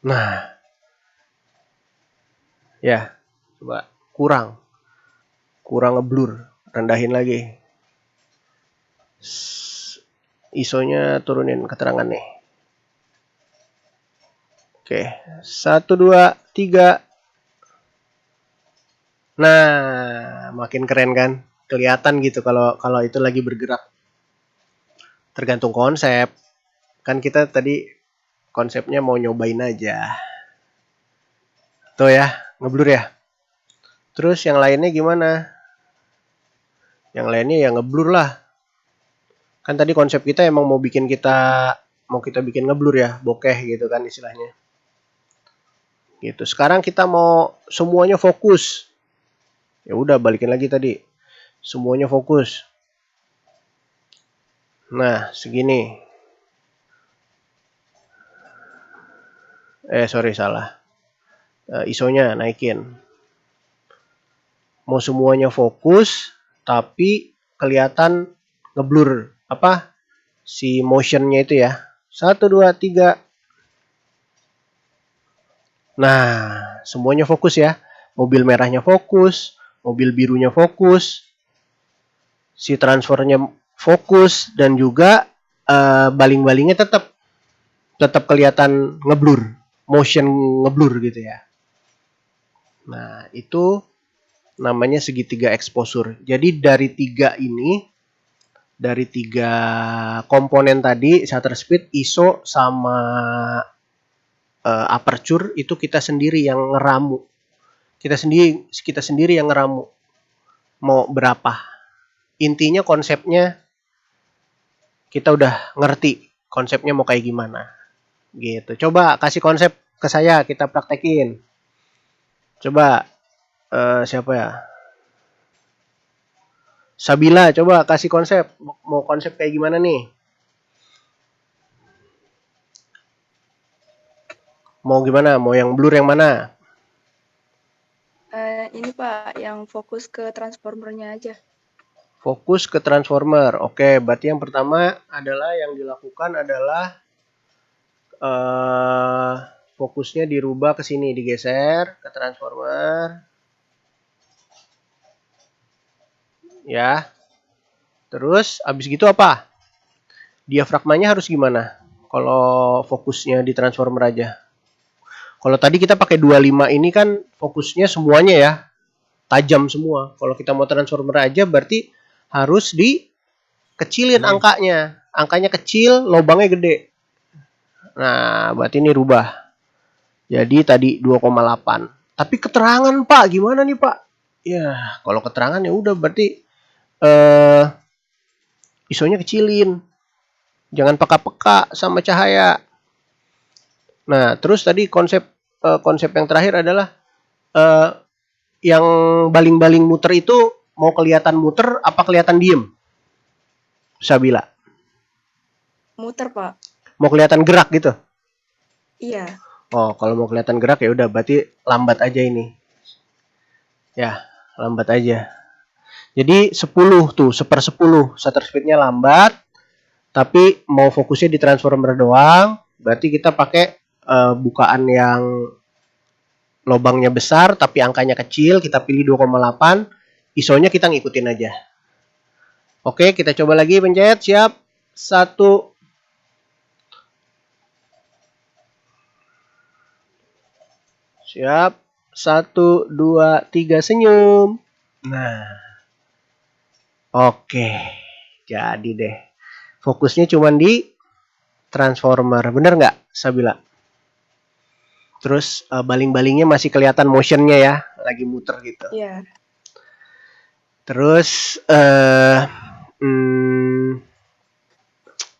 Nah. Ya. Coba. Kurang ngeblur. Rendahin lagi. ISO-nya turunin keterangan nih. Oke, 1, 2, 3. Nah, makin keren kan? Kelihatan gitu kalau itu lagi bergerak. Tergantung konsep. Kan kita tadi konsepnya mau nyobain aja. Tuh ya, ngeblur ya. Terus yang lainnya gimana? Yang lainnya ya ngeblur lah. Kan tadi konsep kita emang mau kita bikin ngeblur ya, bokeh gitu kan istilahnya. Gitu. Sekarang kita mau semuanya fokus. Ya udah balikin lagi tadi. Semuanya fokus. Nah, segini. Sorry salah. ISO-nya naikin. Mau semuanya fokus tapi kelihatan ngeblur apa? Si motionnya itu ya. 1, 2, 3. Nah, semuanya fokus ya. Mobil merahnya fokus, mobil birunya fokus, si transfernya fokus, dan juga baling-balingnya tetap kelihatan ngeblur, motion ngeblur gitu ya. Nah, itu namanya segitiga exposure. Jadi dari tiga komponen tadi, shutter speed, ISO, sama aperture, itu kita sendiri yang ngeramu. Kita sendiri yang ngeramu. Mau berapa? Intinya konsepnya kita udah ngerti konsepnya mau kayak gimana. Gitu. Coba kasih konsep ke saya, kita praktekin. Coba siapa ya? Sabila, coba kasih konsep. Mau konsep kayak gimana nih? Mau gimana? Mau yang blur yang mana? Ini Pak, yang fokus ke transformernya aja. Fokus ke transformer. Oke, berarti yang pertama adalah yang dilakukan adalah fokusnya dirubah ke sini, digeser ke transformer. Ya. Terus abis gitu apa? Diafragmanya harus gimana? Kalau fokusnya di transformer aja. Kalau tadi kita pakai 25 ini kan fokusnya semuanya ya. Tajam semua. Kalau kita mau transformer aja berarti harus dikecilin angkanya. Angkanya kecil, lubangnya gede. Nah, berarti ini rubah. Jadi tadi 2,8. Tapi keterangan Pak, gimana nih Pak? Ya, kalau keterangan ya udah berarti ISO-nya kecilin. Jangan peka-peka sama cahaya. Nah, terus tadi konsep yang terakhir adalah yang baling-baling muter itu mau kelihatan muter apa kelihatan diem? Sabila. Muter, Pak. Mau kelihatan gerak gitu? Iya. Oh, kalau mau kelihatan gerak ya udah berarti lambat aja ini. Ya, lambat aja. Jadi 10 tuh, 1/10 shutter speednya lambat. Tapi mau fokusnya di transformer doang, berarti kita pakai bukaan yang lubangnya besar tapi angkanya kecil, kita pilih 2,8, ISO-nya kita ngikutin aja. Oke, kita coba lagi, pencet, siap. 1. Siap. 1, 2, 3, senyum. Nah. Oke. Jadi deh. Fokusnya cuma di transformer. Bener nggak, Sabila? Terus baling-balingnya masih kelihatan motionnya ya. Lagi muter gitu. Iya. Terus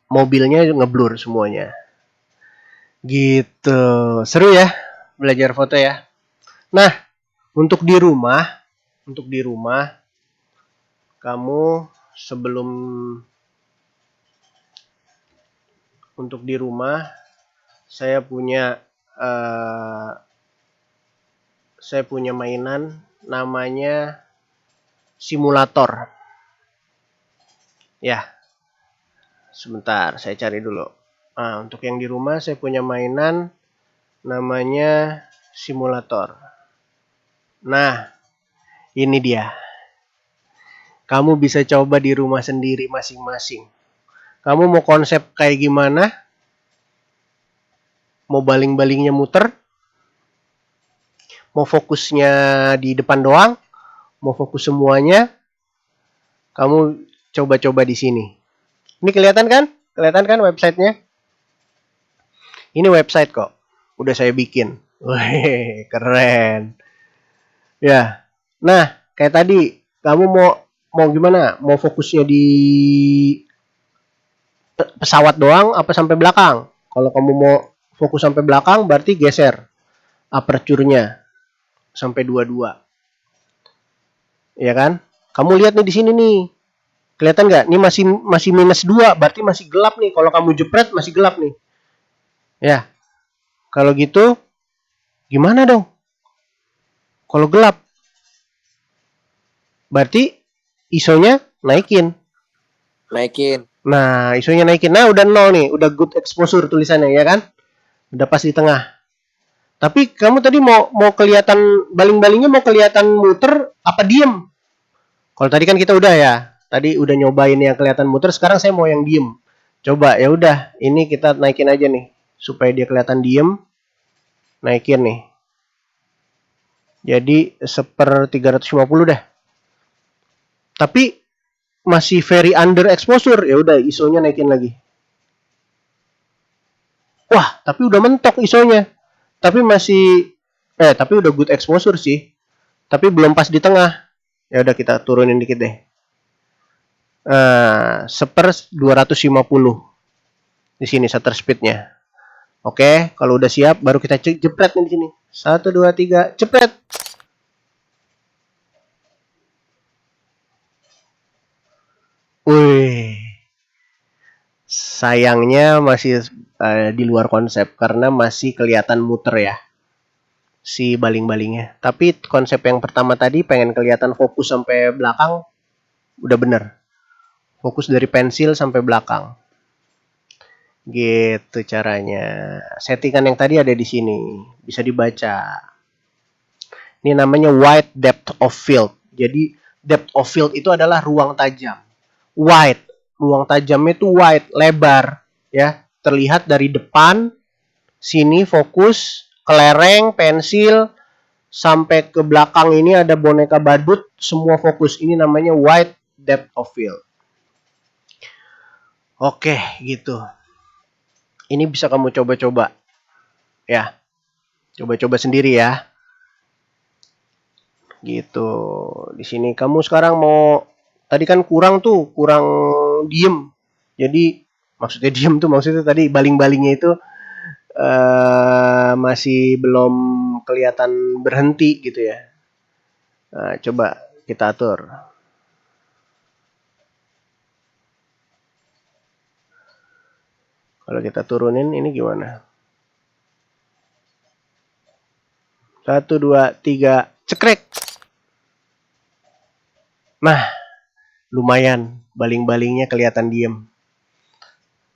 mobilnya ngeblur semuanya. Gitu. Seru ya belajar foto ya. Nah, untuk di rumah kamu sebelum untuk di rumah saya punya mainan namanya simulator. Ya. Sebentar, saya cari dulu. Nah, untuk yang di rumah saya punya mainan namanya simulator. Nah, ini dia. Kamu bisa coba di rumah sendiri masing-masing. Kamu mau konsep kayak gimana? mau baling-balingnya muter, mau fokusnya di depan doang, mau fokus semuanya, kamu coba-coba di sini. Ini kelihatan kan? Kelihatan kan websitenya? Ini website kok. Udah saya bikin. Wih, keren. Ya. Nah, kayak tadi, kamu mau gimana? Mau fokusnya di pesawat doang apa sampai belakang? Kalau kamu mau fokus sampai belakang, berarti geser aperture-nya sampai 22. Ya kan? Kamu lihat nih di sini nih. Kelihatan nggak? Ini masih minus 2, berarti masih gelap nih. Kalau kamu jepret masih gelap nih. Ya. Kalau gitu gimana dong? Kalau gelap. Berarti ISO-nya naikin. Nah, ISO-nya naikin. Nah, udah 0 nih, udah good exposure tulisannya ya kan? Udah pas di tengah. Tapi kamu tadi mau kelihatan baling-balingnya, mau kelihatan muter apa diem? Kalau tadi kan kita udah ya. Tadi udah nyobain yang kelihatan muter, sekarang saya mau yang diem. Coba ya udah, ini kita naikin aja nih supaya dia kelihatan diem. Naikin nih. Jadi 1/350 deh. Tapi masih very under exposure, ya udah ISO-nya naikin lagi. Wah, tapi udah mentok ISO-nya. Tapi tapi udah good exposure sih. Tapi belum pas di tengah. Ya udah kita turunin dikit deh. 1/250 di sini shutter speed-nya. Oke, kalau udah siap baru kita jepret nih di sini. 1 2 3, jepret. Wih. Sayangnya masih di luar konsep karena masih kelihatan muter ya si baling-balingnya. Tapi konsep yang pertama tadi pengen kelihatan fokus sampai belakang udah bener. Fokus dari pensil sampai belakang. Gitu caranya. Settingan yang tadi ada di sini, bisa dibaca. Ini namanya wide depth of field. Jadi depth of field itu adalah ruang tajam. Wide, ruang tajamnya itu wide, lebar, ya. Terlihat dari depan, sini fokus, ke lereng, pensil, sampai ke belakang ini ada boneka badut, semua fokus. Ini namanya wide depth of field. Oke, gitu. Ini bisa kamu coba-coba. Ya. Coba-coba sendiri ya. Gitu. Di sini kamu sekarang mau, tadi kan kurang diem. Jadi maksudnya diem tuh maksudnya tadi baling-balingnya itu masih belum kelihatan berhenti gitu ya. Nah, coba kita atur. Kalau kita turunin ini gimana? 1 2 3, cekrek. Nah, lumayan baling-balingnya kelihatan diem.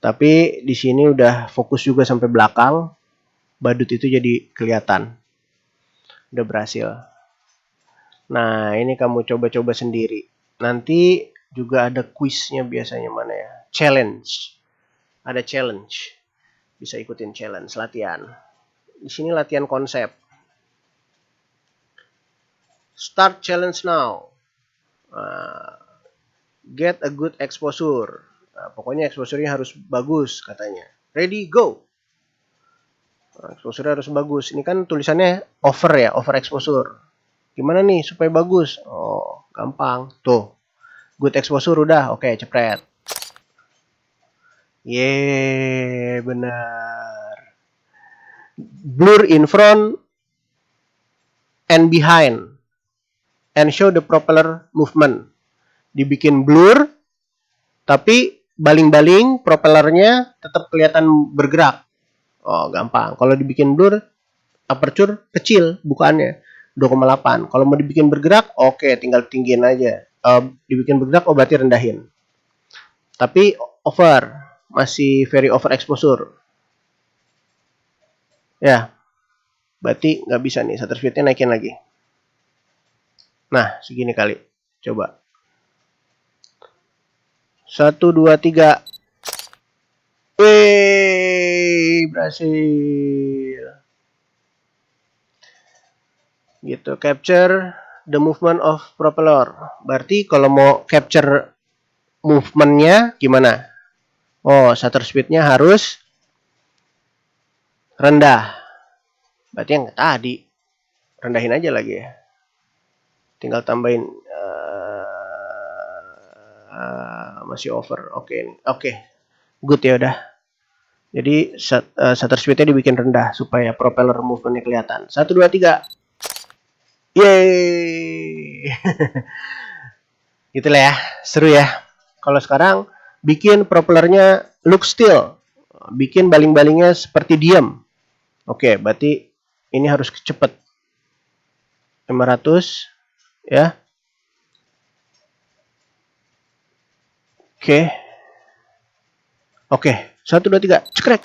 Tapi di sini udah fokus juga sampai belakang. Badut itu jadi kelihatan. Udah berhasil. Nah, ini kamu coba-coba sendiri. Nanti juga ada kuisnya biasanya mana ya? Challenge. Ada challenge. Bisa ikutin challenge, latihan. Di sini latihan konsep. Start challenge now. Get a good exposure. Nah, pokoknya exposure-nya harus bagus katanya. Ready, go. Nah, exposure harus bagus. Ini kan tulisannya over ya, over exposure. Gimana nih supaya bagus? Oh, gampang. Tuh. Good exposure udah. Oke, cepret. Yeay, benar. Blur in front and behind. And show the propeller movement. Dibikin blur, tapi baling-baling propellernya tetap kelihatan bergerak. Oh, gampang. Kalau dibikin blur, aperture kecil bukaannya 2,8. Kalau mau dibikin bergerak, oke, tinggal tinggiin aja. Dibikin bergerak, berarti rendahin. Tapi over, masih very over exposure. Ya, berarti nggak bisa nih, shutter speed-nya naikin lagi. Nah, segini kali. Coba. 1 2 3. Wih, berhasil. Gitu, capture the movement of propeller. Berarti kalau mau capture movementnya gimana? Oh, shutter speednya harus rendah. Berarti yang tadi rendahin aja lagi ya. Tinggal tambahin masih over. Oke. Good ya udah. Jadi shutter speednya dibikin rendah supaya propeller movementnya kelihatan. 1 2 3. Yeay. Gitulah ya, seru ya. Kalau sekarang bikin propellernya look still. Bikin baling-balingnya seperti diam. Oke, berarti ini harus cepet. 500 ya. Oke. 1 2 3. Cekrek.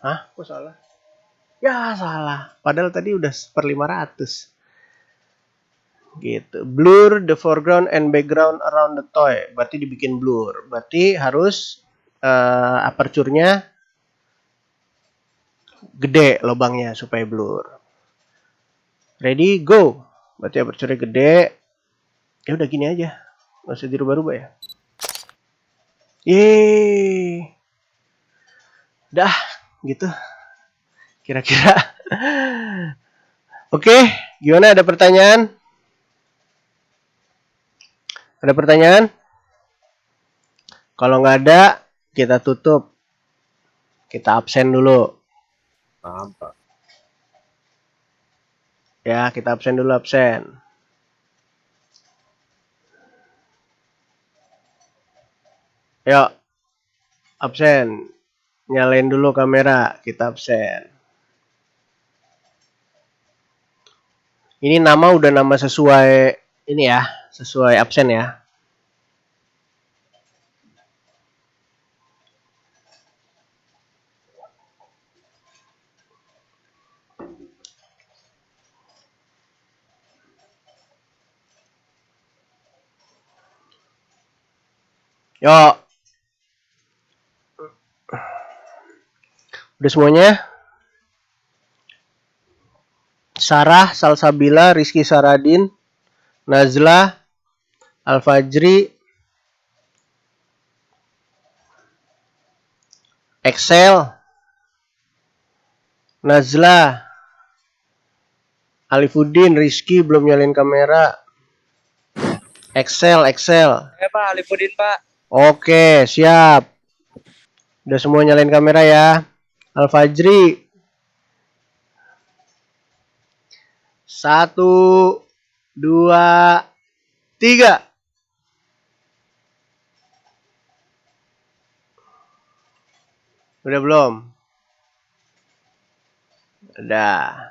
Hah? Kok salah? Ya salah. Padahal tadi udah 1/500. Gitu. Blur the foreground and background around the toy. Berarti dibikin blur. Berarti harus aperture-nya gede lubangnya supaya blur. Ready, go. Berarti aperture-nya gede. Ya udah gini aja. Nggak usah dirubah-rubah ya. Yeay. Dah, gitu. Kira-kira. Oke, gimana, ada pertanyaan? Ada pertanyaan? Kalau nggak ada, kita tutup. Kita absen dulu. Paham, Pak. Ya, kita absen dulu, absen. Yuk, absen. Nyalain dulu kamera, kita absen. Ini nama udah nama sesuai ini ya, sesuai absen ya. Yuk. Udah semuanya? Sarah, Salsabila, Rizky Saradin, Nazla, Al-Fajri, Excel, Nazla, Alifuddin, Rizky belum nyalain kamera. Excel. Ya Pak, Alifuddin Pak. Oke, siap. Udah semua nyalain kamera ya. Al-Fajri. 1, 2, 3. Udah belum? Udah.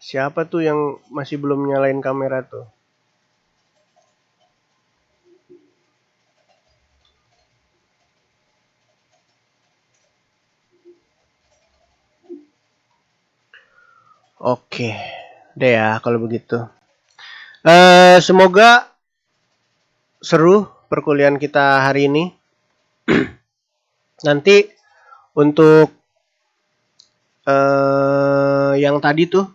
Siapa tuh yang masih belum nyalain kamera tuh? Oke, deh ya kalau begitu. Semoga seru perkuliahan kita hari ini. Nanti untuk yang tadi tuh,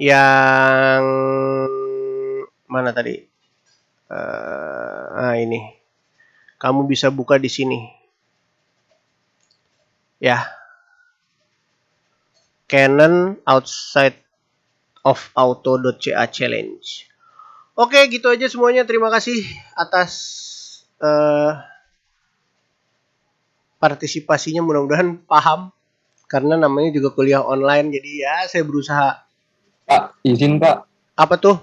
yang mana tadi? Ini. Kamu bisa buka di sini. Ya. Canon outside of auto.ca challenge. Oke, gitu aja semuanya. Terima kasih atas partisipasinya. Mudah-mudahan paham. Karena namanya juga kuliah online. Jadi ya saya berusaha. Pak, izin Pak. Apa tuh?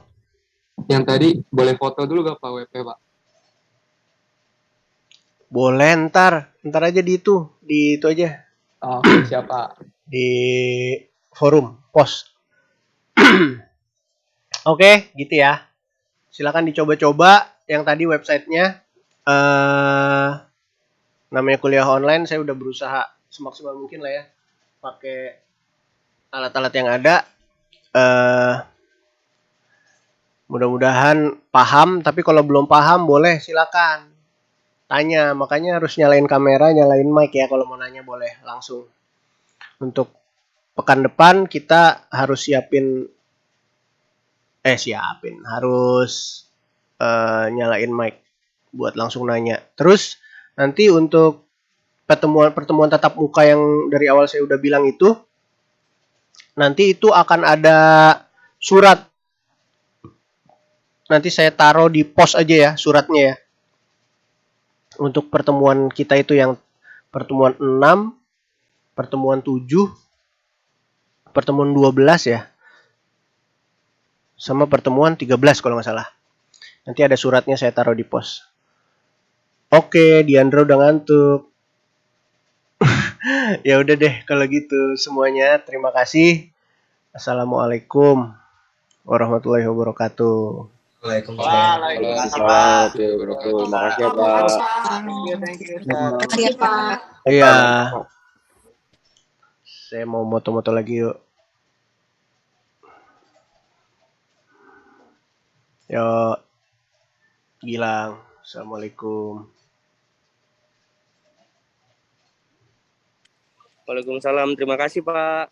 Yang tadi boleh foto dulu gak Pak WP Pak? Boleh, ntar aja di itu aja. Oh, siapa? Di forum post. Oke, gitu ya. Silakan dicoba-coba yang tadi websitenya. Namanya kuliah online. Saya udah berusaha semaksimal mungkin lah ya, pakai alat-alat yang ada. Mudah-mudahan paham. Tapi kalau belum paham boleh silakan tanya, makanya harus nyalain kamera, nyalain mic ya kalau mau nanya boleh langsung. Untuk pekan depan kita harus harus nyalain mic buat langsung nanya. Terus nanti untuk pertemuan tatap muka yang dari awal saya udah bilang itu, nanti itu akan ada surat. Nanti saya taruh di post aja ya suratnya ya. Untuk pertemuan kita itu yang pertemuan 6, pertemuan 7, pertemuan 12 ya. Sama pertemuan 13 kalau nggak salah. Nanti ada suratnya saya taruh di post. Oke, Diandra udah ngantuk. Ya udah deh kalau gitu semuanya. Terima kasih. Assalamualaikum warahmatullahi wabarakatuh. Waalaikumsalam. Waalaikumsalam. Terima kasih ya, Pak. Makasih ya, Pak. Iya. Saya mau moto-moto lagi yuk. Yuk. Gilang. Assalamualaikum. Waalaikumsalam. Terima kasih, Pak.